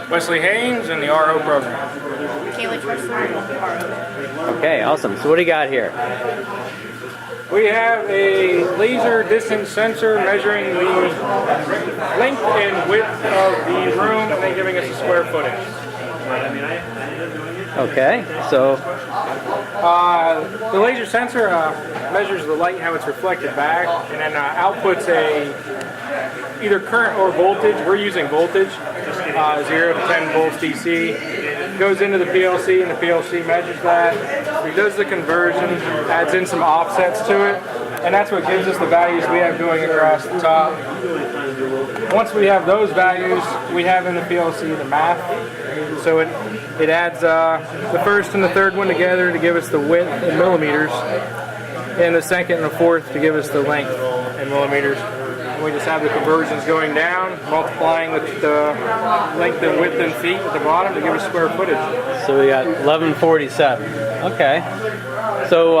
Wesley Haines in the RO program. Kaylee Tressler PCT. Okay, awesome. So what do you got here? We have a laser distance sensor measuring the length and width of the room and then giving us a square footage. Okay, so the laser sensor measures the light, how it's reflected back, and then outputs either current or voltage. We're using voltage, 0 to 10 volts DC. Goes into the PLC, and the PLC measures that. It does the conversion, adds in some offsets to it, and that's what gives us the values we have going across the top. Once we have those values, we have in the PLC the math. So it adds the first and the third one together to give us the width in millimeters, and the second and the fourth to give us the length in millimeters. We just have the conversions going down, multiplying the length and width in feet at the bottom to give us square footage. So we got 1147. Okay. So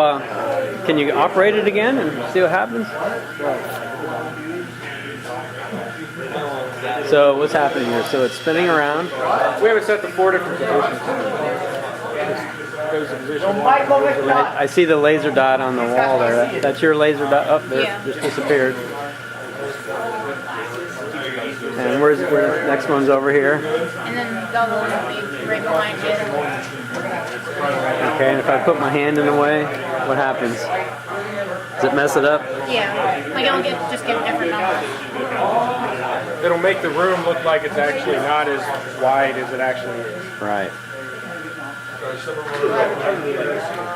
can you operate it again and see what happens? So what's happening here? So it's spinning around. We have it set to 4 different positions. Goes to position 1. I see the laser dot on the wall there. That's your laser dot up there. Yeah. Just disappeared. And where's the next one's over here? And then the other one will be right behind you. Okay, and if I put my hand in the way, what happens? Does it mess it up? Yeah, like it'll just give different numbers. It'll make the room look like it's actually not as wide as it actually is. Right.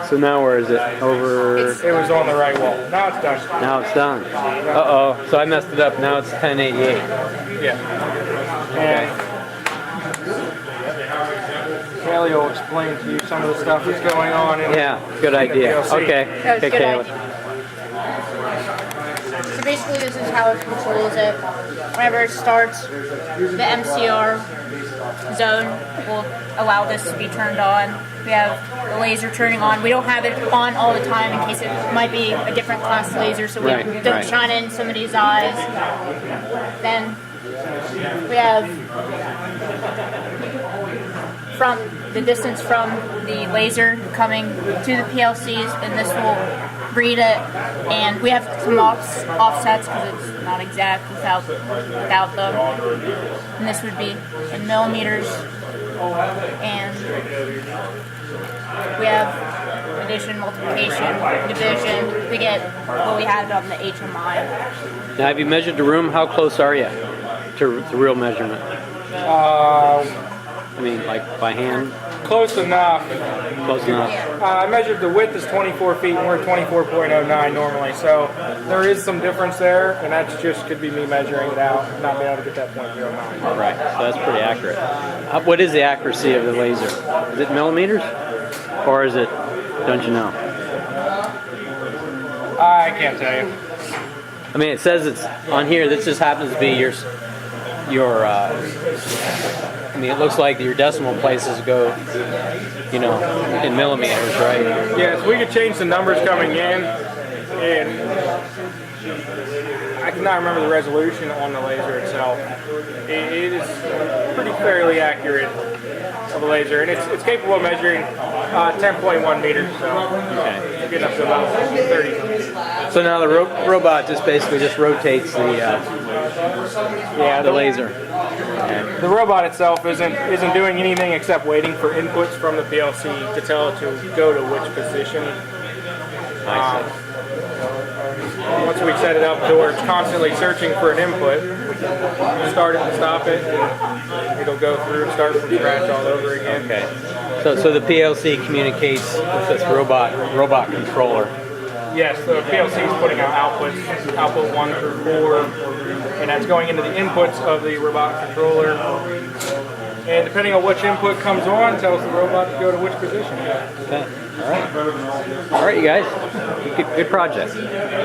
So now where is it? Over. It was on the right wall. Now it's done. Now it's done. Uh-oh. So I messed it up. Now it's 1088. Yeah. And Kaylee will explain to you some of the stuff that's going on. Yeah, good idea. Okay. That was Okay, a good Kaylee. idea. So basically this is how it controls it. Whenever it starts, the MCR zone will allow this to be turned on. We have the laser turning on. We don't have it on all the time in case it might be a different class laser, so we don't shine in somebody's eyes. Then we have from the distance from the laser coming to the PLCs, and this will read it. And we have some offsets because it's not exact without them. And this would be in millimeters. And we have addition, multiplication, division. We get what we had on the HMI. Now, have you measured the room? How close are you to the real measurement? I mean, like by hand? Close enough. Close enough. I measured the width is 24 feet, and we're at 24.09 normally, so there is some difference there, and that's just could be me measuring it out, not being able to get that 0.09. Right, so that's pretty accurate. What is the accuracy of the laser? Is it millimeters? Or is it, don't you know? I can't tell you. I mean, it says it's on here. This just happens to be your I mean, it looks like your decimal places go, you know, in millimeters, right? Yes, we could change the numbers coming in, and I cannot remember the resolution on the laser itself. It is pretty fairly accurate of a laser, and it's capable of measuring 10.1 meters, so it's getting up to about 30. So now the robot just basically just rotates the laser. Okay. The robot itself isn't doing anything except waiting for inputs from the PLC to tell it to go to which position. Once we set it up to where it's constantly searching for an input, we can start it and stop it, and it'll go through and start from scratch all over again. Okay. So the PLC communicates with this robot controller. Yes, the PLC is putting out outputs, output 1 through 4, and that's going into the inputs of the robot controller. And depending on which input comes on, tells the robot to go to which position. Okay. All right. All right, you guys. Good project.